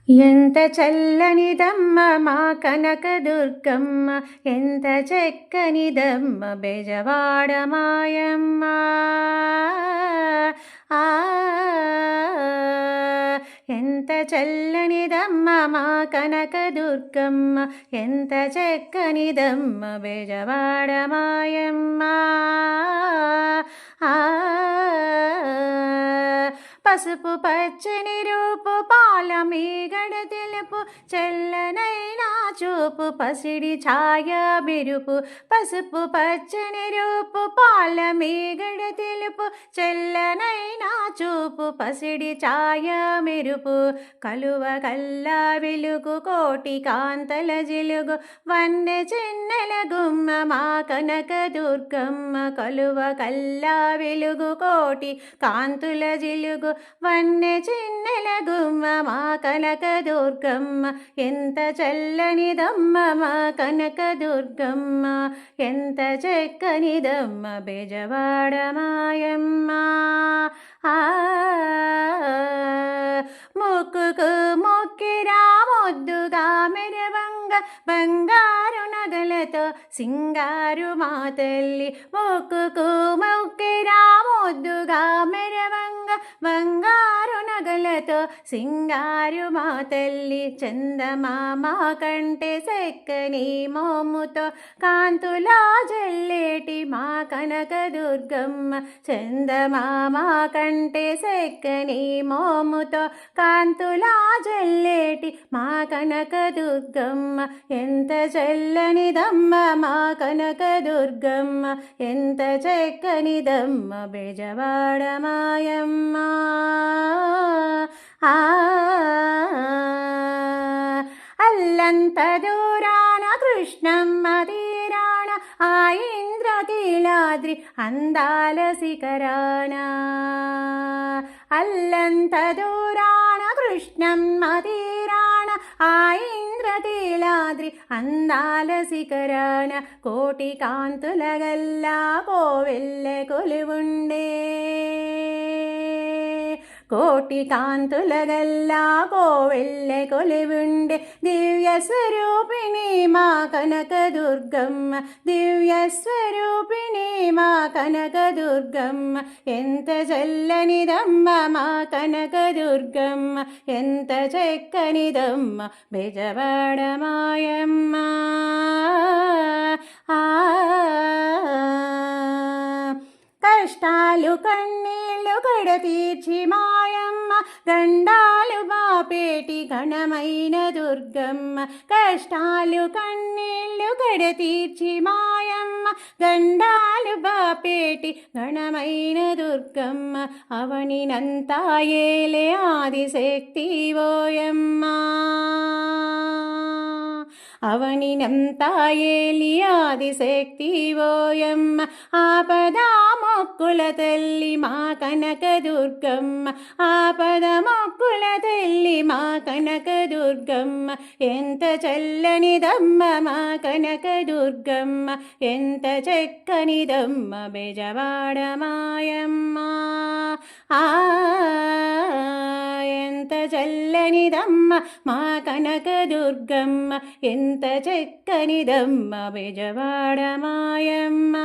ఎంత చల్లనిదమ్మ మా కనకదుర్గమ్మ, ఎంత చక్కనిదమ్మ బెజవాడ మాయమ్మ. ఆ ఎంత చల్లనిదమ్మ మా కనకదుర్గమ్మ, ఎంత చక్కనిదమ్మ బెజవాడ మాయమ్మ. పసుపు పచ్చని రూపు పాల మీగడ తెలుపు, చల్లనైనా చూపు పసిడి ఛాయ బిరుపు. పసుపు పచ్చని రూపు పాల మీగడ తెలుపు, చల్లనైనా చూపు పసిడి ఛాయ మెరుపు. కలువ కల్లా వెలుగు కోటి కాంతల జిలుగు, వన్నె చిన్నెల గుమ్మ మా కనకదుర్గమ్మ. కలువ కల్లా వెలుగు కోటి కాంతుల జిలుగు, వన్నె చిన్నెల గుమ్మ మా కనకదుర్గమ్మ. ఎంత చల్లనిదమ్మ మా కనకదుర్గమ్మ, ఎంత చక్కనిదమ్మ బెజవాడ మాయమ్మ. ముక్కుకు మొక్కిరా ముద్దుగా మెరవంగ, బంగారు నగలతో సింగారు మా తల్లి. ముక్కుకు మొక్కిరా ముద్దుగా మెరవంగ, బంగారు నగలతో సింగారు మా తల్లి. చందమామ కంటే సెక్కని మోముతో కాంతులా జల్లేటి మా కనకదుర్గమ్మ. చందమామ కంటే సెక్కని మోముతో కాంతులా జల్లేటి మా కనకదుర్గమ్మ. ఎంత చల్లనిదమ్మ మా కనకదుర్గమ్మ, ఎంత చక్కనిదమ్మ బెజవాడ మాయమ్మ. అల్లంత దూరాన కృష్ణమ్మ తీరాన, ఆ ఇంద్రకీలాద్రి అందాల శిఖరాన. అల్లంత దూరాన కృష్ణమ్మ తీరాన, ఆ ఇంద్రకీలాద్రి అందాల శిఖరాన. కోటి కాంతుల గల్లా కోవెల్లె కొలువుండే, కోటి కాంతుల గల్లా కోవెల్లె కొలువుండే. దివ్య స్వరూపిణి మా కనకదుర్గమ్మ, దివ్య స్వరూపిణి మా కనకదుర్గమ్మ. ఎంత చల్లనిదమ్మ మా కనకదుర్గమ్మ, ఎంత చక్కనిదమ్మ బెజవాడ మాయమ్మ. కష్టాలు కన్నీళ్ళు కడతీర్చి మాయమ్మ, గండాలు బాపేటి ఘనమైన దుర్గమ్మ. కష్టాలు కన్నీళ్ళు కడతీర్చి మాయమ్మ, గండాలు బాపేటి ఘనమైన దుర్గమ్మ. అవనినంతా ఏలే ఆదిశక్తి ఓయమ్మ, అవనినంతా ఏలి ఆదిశక్తి ఓయమ్మ. ఆపద మొక్కుల తల్లి మా కనకదుర్గమ్మ, ఆపద మొక్కుల తల్లి మా కనకదుర్గమ్మ. ఎంత చల్లనిదమ్మ మా కనకదుర్గమ్మ, ఎంత చక్కనిదమ్మ బెజవాడ మాయమ్మ. ఎంత చల్లనిదమ్మ మా కనకదుర్గమ్మ, ఎంత చక్కనిదమ్మ బెజవాడ మాయమ్మ.